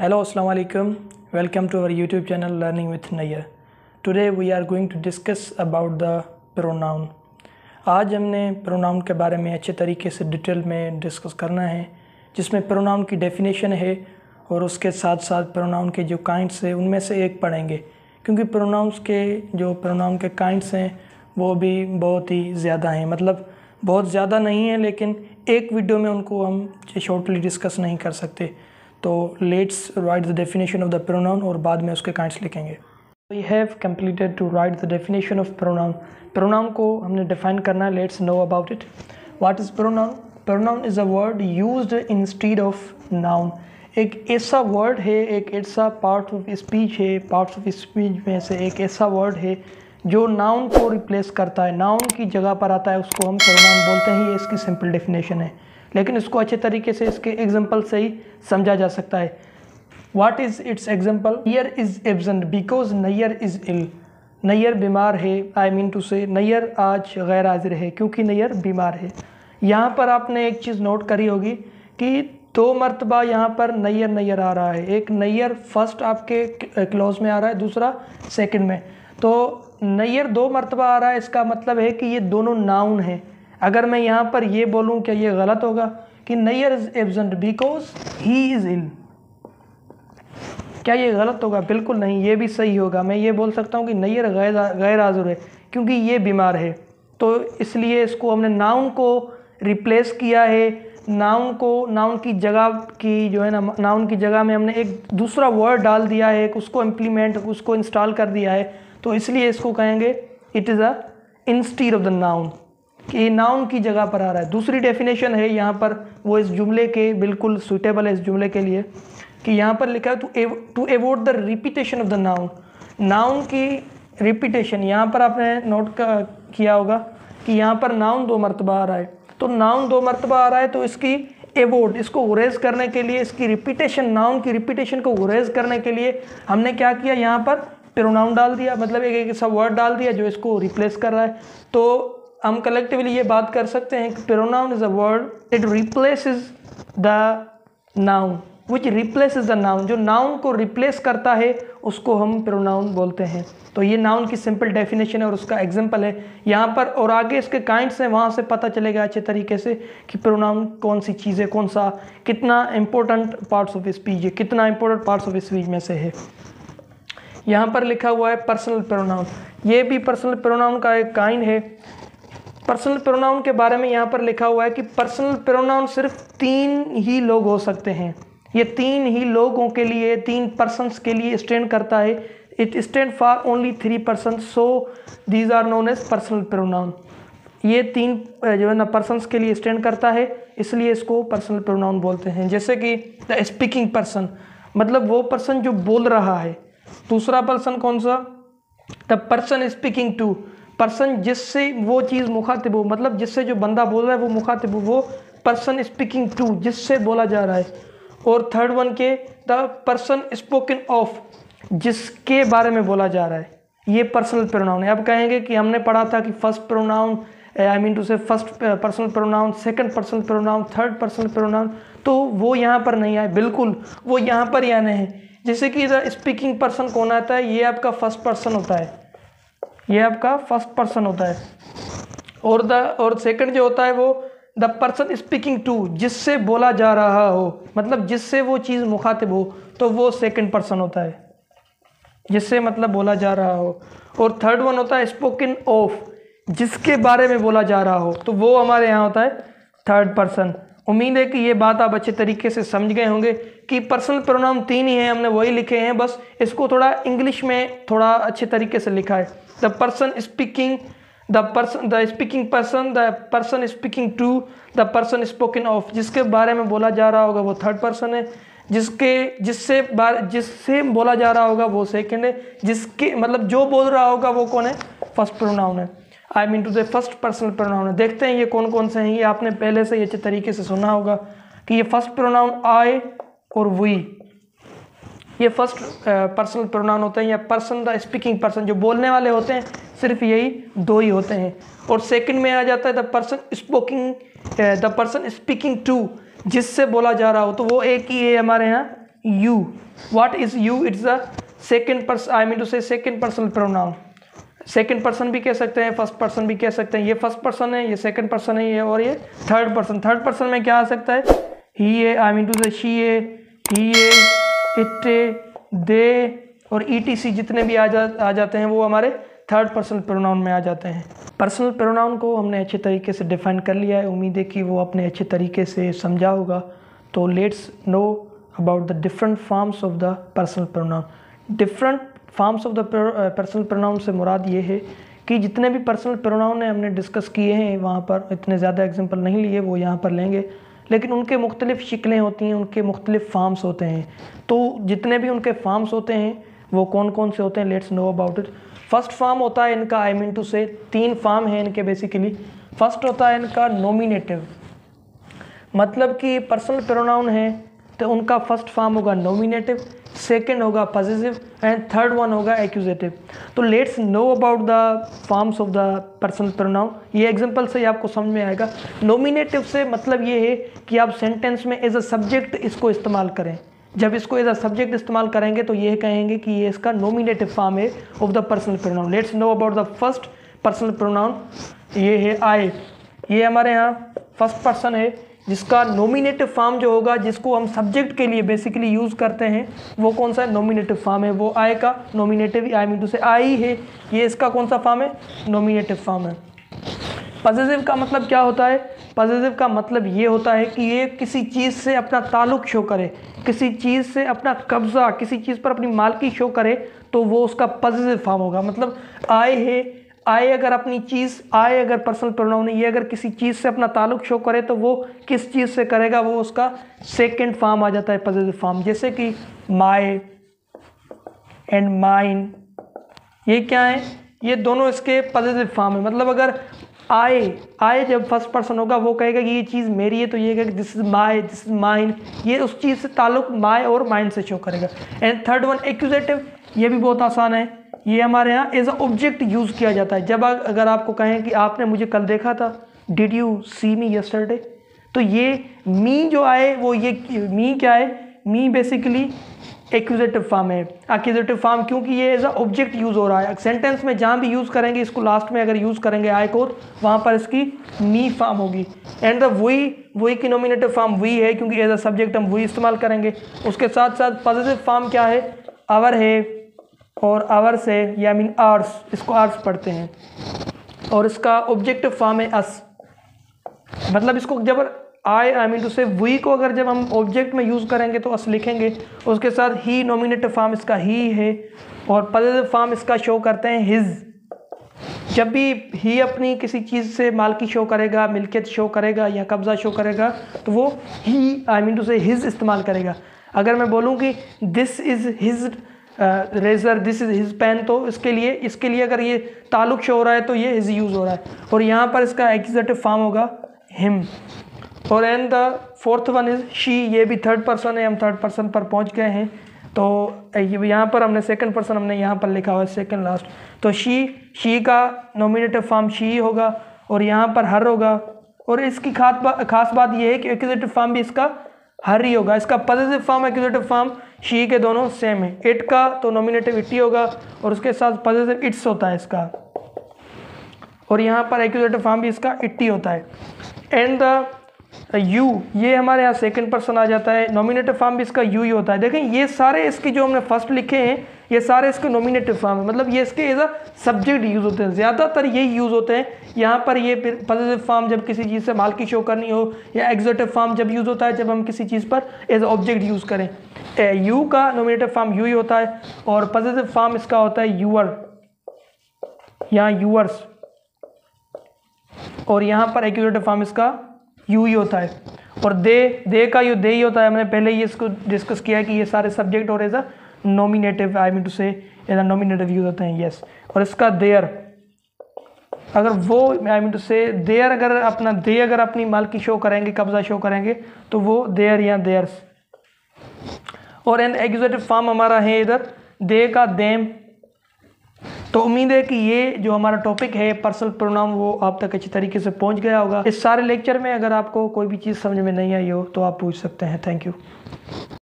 Hello, Assalamu alaikum. Welcome to our YouTube channel Learning with Nayyar. Today we are going to discuss about the pronoun. आज हमने pronoun के बारे में अच्छे तरीके से डिटेल में डिस्कस करना है, जिसमें pronoun की डेफिनेशन है और उसके साथ साथ pronoun के जो काइंड्स हैं उनमें से एक पढ़ेंगे, क्योंकि pronouns के जो pronoun के काइंड्स हैं वो भी बहुत ही ज़्यादा हैं, मतलब बहुत ज़्यादा नहीं है, लेकिन एक वीडियो में उनको हम शॉर्टली डिस्कस नहीं कर सकते. तो let's write the definition of the pronoun और बाद में उसके काइंड्स लिखेंगे. We have completed to write the definition of pronoun. Pronoun को हमने डिफाइन करना है. Let's know about it. What is pronoun? Pronoun is a word used instead of noun. एक ऐसा वर्ड है, एक ऐसा पार्ट ऑफ स्पीच है, पार्ट्स ऑफ स्पीच में से एक ऐसा वर्ड है जो नाउन को रिप्लेस करता है, नाउन की जगह पर आता है, उसको हम प्रोनाउन बोलते हैं. ये इसकी सिंपल डेफिनेशन है, लेकिन इसको अच्छे तरीके से इसके एग्जांपल से ही समझा जा सकता है. What is its example? Nayyar is absent because Nayyar is ill. Nayyar बीमार है, आई मीन टू से नैयर आज गैर हाजिर है क्योंकि नैयर बीमार है. यहाँ पर आपने एक चीज़ नोट करी होगी कि 2 मरतबा यहाँ पर नैयर नैयर आ रहा है. एक नैयर फर्स्ट आपके क्लॉज में आ रहा है, दूसरा सेकंड में. तो नैयर 2 मरतबा आ रहा है, इसका मतलब है कि ये दोनों नाउन है. अगर मैं यहाँ पर ये बोलूँ, क्या ये गलत होगा कि Nayyar is absent because he is ill? क्या ये गलत होगा? बिल्कुल नहीं, ये भी सही होगा. मैं ये बोल सकता हूँ कि नैयर गैर हाज़िर है क्योंकि ये बीमार है. तो इसलिए इसको हमने नाउन को रिप्लेस किया है. नाउन की जगह की जो है ना, नाउन की जगह में हमने एक दूसरा वर्ड डाल दिया है, उसको उसको इंस्टॉल कर दिया है. तो इसलिए इसको कहेंगे it is a instead of the noun, कि नाउन की जगह पर आ रहा है. दूसरी डेफिनेशन है यहाँ पर, वो इस जुमले के बिल्कुल सूटेबल है इस जुमले के लिए, कि यहाँ पर लिखा है to avoid the repetition of the noun. Noun की रिपीटेशन, यहाँ पर आपने नोट किया होगा कि यहाँ पर नाउन 2 मरतबा आ रहा है. तो नाउन 2 मरतबा आ रहा है, तो इसकी अवॉइड, इसको गुरेज करने के लिए, इसकी रिपीटेशन, नाउन की रिपीटेशन को गुरेज करने के लिए हमने क्या किया, यहाँ पर प्रोनाउन डाल दिया, मतलब एक ऐसा वर्ड डाल दिया जो इसको रिप्लेस कर रहा है. तो हम कलेक्टिवली ये बात कर सकते हैं कि pronoun is a word it replaces the noun, which replaces the noun. जो नाउन को रिप्लेस करता है उसको हम प्रोनाउन बोलते हैं. तो ये नाउन की सिंपल डेफिनेशन है और उसका एग्जांपल है यहाँ पर, और आगे इसके काइंड्स हैं, वहाँ से पता चलेगा अच्छे तरीके से कि प्रोनाउन कौन सी चीज़ है, कौन सा कितना इंपॉर्टेंट पार्ट्स ऑफ स्पीच है, कितना इंपॉर्टेंट पार्ट्स ऑफ स्पीच में से है. यहाँ पर लिखा हुआ है पर्सनल प्रोनाउन. ये भी पर्सनल प्रोनाउन का एक काइंड है. पर्सनल प्रोनाउन के बारे में यहाँ पर लिखा हुआ है कि पर्सनल प्रोनाउन सिर्फ 3 ही लोग हो सकते हैं. ये 3 ही लोगों के लिए, 3 पर्सन्स के लिए स्टैंड करता है. It stand for only 3 person, so these are known as personal pronoun. ये 3 जो है ना पर्सन्स के लिए स्टैंड करता है, इसलिए इसको पर्सनल प्रोनाउन बोलते हैं. जैसे कि द स्पीकिंग पर्सन, मतलब वो पर्सन जो बोल रहा है. दूसरा पर्सन कौन सा? The person speaking to, person जिससे वो चीज़ मुखातिब हो, मतलब जिससे जो बंदा बोल रहा है वो मुखातिब हो, वो पर्सन स्पीकिंग टू, जिससे बोला जा रहा है. और थर्ड वन के द पर्सन स्पोकन ऑफ, जिसके बारे में बोला जा रहा है, ये पर्सनल प्रोनाउन है. अब कहेंगे कि हमने पढ़ा था कि first pronoun, I mean to say first personal pronoun, second personal pronoun, third personal pronoun, तो वो यहाँ पर नहीं आए. बिल्कुल वो यहाँ पर ही आने हैं. जैसे कि द स्पीकिंग पर्सन कौन आता है? ये आपका फर्स्ट पर्सन होता है, ये आपका फर्स्ट पर्सन होता है. और सेकंड जो होता है वो द पर्सन स्पीकिंग टू, जिससे बोला जा रहा हो, मतलब जिससे वो चीज़ मुखातिब हो, तो वो सेकंड पर्सन होता है, जिससे मतलब बोला जा रहा हो. और थर्ड वन होता है स्पोकन ऑफ, जिसके बारे में बोला जा रहा हो, तो वो हमारे यहाँ होता है थर्ड पर्सन. उम्मीद है कि ये बात आप अच्छे तरीके से समझ गए होंगे कि पर्सनल प्रोनाउन 3 ही हैं, हमने वही लिखे हैं, बस इसको थोड़ा इंग्लिश में थोड़ा अच्छे तरीके से लिखा है. The person speaking, the speaking person, the person speaking to, the person spoken of, जिसके बारे में बोला जा रहा होगा वो थर्ड पर्सन है, जिससे बोला जा रहा होगा वो सेकंड है, जिसके मतलब जो बोल रहा होगा वो कौन है? फर्स्ट प्रोनाउन है, आई mean to say first personal pronoun है. देखते हैं ये कौन कौन से हैं. ये आपने पहले से ही अच्छे तरीके से सुना होगा कि ये फर्स्ट प्रोनाउन आई और वी, ये फर्स्ट पर्सनल प्रोनाउन होते हैं. या पर्सन, द स्पीकिंग पर्सन, जो बोलने वाले होते हैं सिर्फ यही 2 ही होते हैं. और सेकंड में आ जाता है द पर्सन स्पीकिंग टू, जिससे बोला जा रहा हो, तो वो एक ही है हमारे यहाँ, you. What is you? It's a second person, I mean to say second personal pronoun. Second person भी कह सकते हैं, फर्स्ट पर्सन भी कह सकते हैं। ये फर्स्ट पर्सन है, ये सेकेंड पर्सन है, ये और ये थर्ड पर्सन। थर्ड पर्सन में क्या आ सकता है? ही है, आई मीन टू से शी है, ही है, इट है, दे और ETC जितने भी आ जाते हैं वो हमारे थर्ड पर्सनल प्रोनाउन में आ जाते हैं। पर्सनल प्रोनाउन को हमने अच्छे तरीके से डिफाइन कर लिया है, उम्मीद है कि वो आपने अच्छे तरीके से समझा होगा। तो let's know about the different forms of the personal pronoun. Different forms of the personal pronoun से मुराद ये है कि जितने भी पर्सनल प्रोनाउन हैं हमने डिस्कस किए हैं, वहाँ पर इतने ज़्यादा एग्जाम्पल नहीं लिए, वो यहाँ पर लेंगे, लेकिन उनके मुख्तलिफ़ शक्लें होती हैं, उनके मुख्तलिफ़ फॉर्म्स होते हैं। तो जितने भी उनके फॉर्म्स होते हैं वो कौन कौन से होते हैं, let's know about it. First form होता है इनका, आई मीन टू से 3 फॉर्म है इनके बेसिकली। फर्स्ट होता है इनका नॉमिनेटिव, मतलब कि पर्सनल प्रोनाउन है तो उनका फर्स्ट फॉर्म होगा नॉमिनेटिव, सेकंड होगा पॉसेसिव एंड थर्ड वन होगा एक्यूजेटिव। तो let's know about the forms of the personal pronoun. ये एग्जांपल से ही आपको समझ में आएगा। नॉमिनेटिव से मतलब ये है कि आप सेंटेंस में एज अ सब्जेक्ट इसको इस्तेमाल करें। जब इसको एज अ सब्जेक्ट इस्तेमाल करेंगे तो ये कहेंगे कि ये इसका नॉमिनेटिव फॉर्म है of the personal pronoun. Let's know about the first personal pronoun. ये है आई। ये हमारे यहाँ फर्स्ट पर्सन है जिसका नॉमिनेटिव फॉर्म जो होगा, जिसको हम सब्जेक्ट के लिए बेसिकली यूज़ करते हैं, वो कौन सा नॉमिनेटिव फॉर्म है? वो आई का नॉमिनेटिव, आई मीन टू से आई है, ये इसका कौन सा फॉर्म है? नॉमिनेटिव फॉर्म है। पॉसेसिव का मतलब क्या होता है? पॉसेसिव का मतलब ये होता है कि ये किसी चीज़ से अपना ताल्लुक़ शो करे, किसी चीज़ से अपना कब्ज़ा, किसी चीज़ पर अपनी मालकी शो करे, तो वो उसका पॉसेसिव फॉर्म होगा। मतलब आई है, आई अगर अपनी चीज़, आई अगर पर्सनल प्रोनाउन है, ये अगर किसी चीज़ से अपना ताल्लुक़ शो करे तो वो किस चीज़ से करेगा? वो उसका सेकंड फॉर्म आ जाता है, पॉसेसिव फॉर्म। जैसे कि माय एंड माइन, ये क्या है? ये दोनों इसके पॉसेसिव फॉर्म है। मतलब अगर आई जब फर्स्ट पर्सन होगा वो कहेगा कि ये चीज़ मेरी है, तो ये कहेगा this is my, this is mine, ये उस चीज़ से ताल्लुक़ माय और माइन से शो करेगा। एंड थर्ड वन एक्यूजेटिव, ये भी बहुत आसान है। ये हमारे यहाँ एज अ ऑब्जेक्ट यूज़ किया जाता है। जब अगर आपको कहें कि आपने मुझे कल देखा था, did you see me yesterday, तो ये मी जो आए वो ये मी क्या है? मी बेसिकली एक्यूजेटिव फॉर्म है। एक्यूजेटिव फॉर्म क्योंकि ये एज अ ऑब्जेक्ट यूज़ हो रहा है। सेंटेंस में जहाँ भी यूज़ करेंगे इसको, लास्ट में अगर यूज़ करेंगे आई को, वहाँ पर इसकी मी फॉर्म होगी। एंड द वही की नॉमिनेटिव फॉर्म वी है, क्योंकि एज अ सब्जेक्ट हम वही इस्तेमाल करेंगे। उसके साथ साथ पॉसेसिव फॉर्म क्या है? आवर है, और आवर्स है, या मीन आवर्स, इसको आवर्स पढ़ते हैं। और इसका ऑब्जेक्टिव फॉर्म है अस। मतलब इसको जब आई मीन टू से वी को अगर जब हम ऑब्जेक्ट में यूज़ करेंगे तो अस लिखेंगे। उसके साथ ही, नॉमिनेटिव फॉर्म इसका ही है, और पॉसेसिव फॉर्म इसका शो करते हैं हिज। जब भी ही अपनी किसी चीज़ से मालकी शो करेगा, मिल्कियत शो करेगा या कब्ज़ा शो करेगा, तो वो ही, I mean to say his इस्तेमाल करेगा। अगर मैं बोलूँ कि this is his razor, this is his pen, तो इसके लिए अगर ये ताल्लुक़ शो हो रहा है तो ये हिज यूज़ हो रहा है। और यहाँ पर इसका एक्यूजेटिव फॉर्म होगा हिम। और and the fourth one is she, ये भी थर्ड पर्सन है। हम थर्ड पर्सन पर पहुँच गए हैं, तो यहाँ पर हमने सेकंड पर्सन हमने यहाँ पर लिखा हुआ है सेकंड लास्ट। तो शी का नॉमिनेटिव फॉर्म शी होगा, और यहाँ पर हर होगा। और इसकी खास बात ये है कि एक्यूजेटिव फॉर्म भी इसका हर ही होगा। इसका possessive form, accusative form she के दोनों सेम है। इट का तो नॉमिनेटिव इट ही होगा, और उसके साथ पॉसेसिव इट्स होता है इसका, और यहाँ पर एक्यूजेटिव फॉर्म भी इसका इट ही होता है। एंड द यू, ये हमारे यहाँ सेकंड पर्सन आ जाता है। नॉमिनेटिव फॉर्म भी इसका यू ही होता है। देखें ये सारे इसके जो हमने फर्स्ट लिखे हैं, ये सारे इसके नॉमिनेटिव फॉर्म है। मतलब ये इसके एज अ सब्जेक्ट यूज़ होते हैं, ज़्यादातर ये यूज़ होते हैं। यहाँ पर ये पॉसेसिव फॉर्म जब किसी चीज़ से मालकी शो करनी हो, या एक्यूजेटिव फॉर्म जब यूज़ होता है जब हम किसी चीज़ पर एज ऑब्जेक्ट यूज़ करें। यू का नॉमिनेटिव फॉर्म यू ही होता है, और पॉसेसिव फॉर्म इसका होता है यूअर, यहाँ यूअर्स, और यहाँ पर एक्यूजेटिव फॉर्म इसका यू ही होता है। और दे का यू दे ही होता है। हमने पहले ही इसको डिस्कस किया है कि ये सारे सब्जेक्ट और as a nominative, I mean to say as a nominative use होते हैं। यस। और इसका देयर, अगर वो, I mean to say their, अगर अपनी मालकी शो करेंगे, कब्जा शो करेंगे, तो वो देयर या देयर्स। और एन एक्यूजेटिव फॉर्म हमारा है इधर दे का देम। तो उम्मीद है कि ये जो हमारा टॉपिक है पर्सनल प्रोनाउन, वो आप तक अच्छी तरीके से पहुंच गया होगा। इस सारे लेक्चर में अगर आपको कोई भी चीज़ समझ में नहीं आई हो तो आप पूछ सकते हैं। Thank you.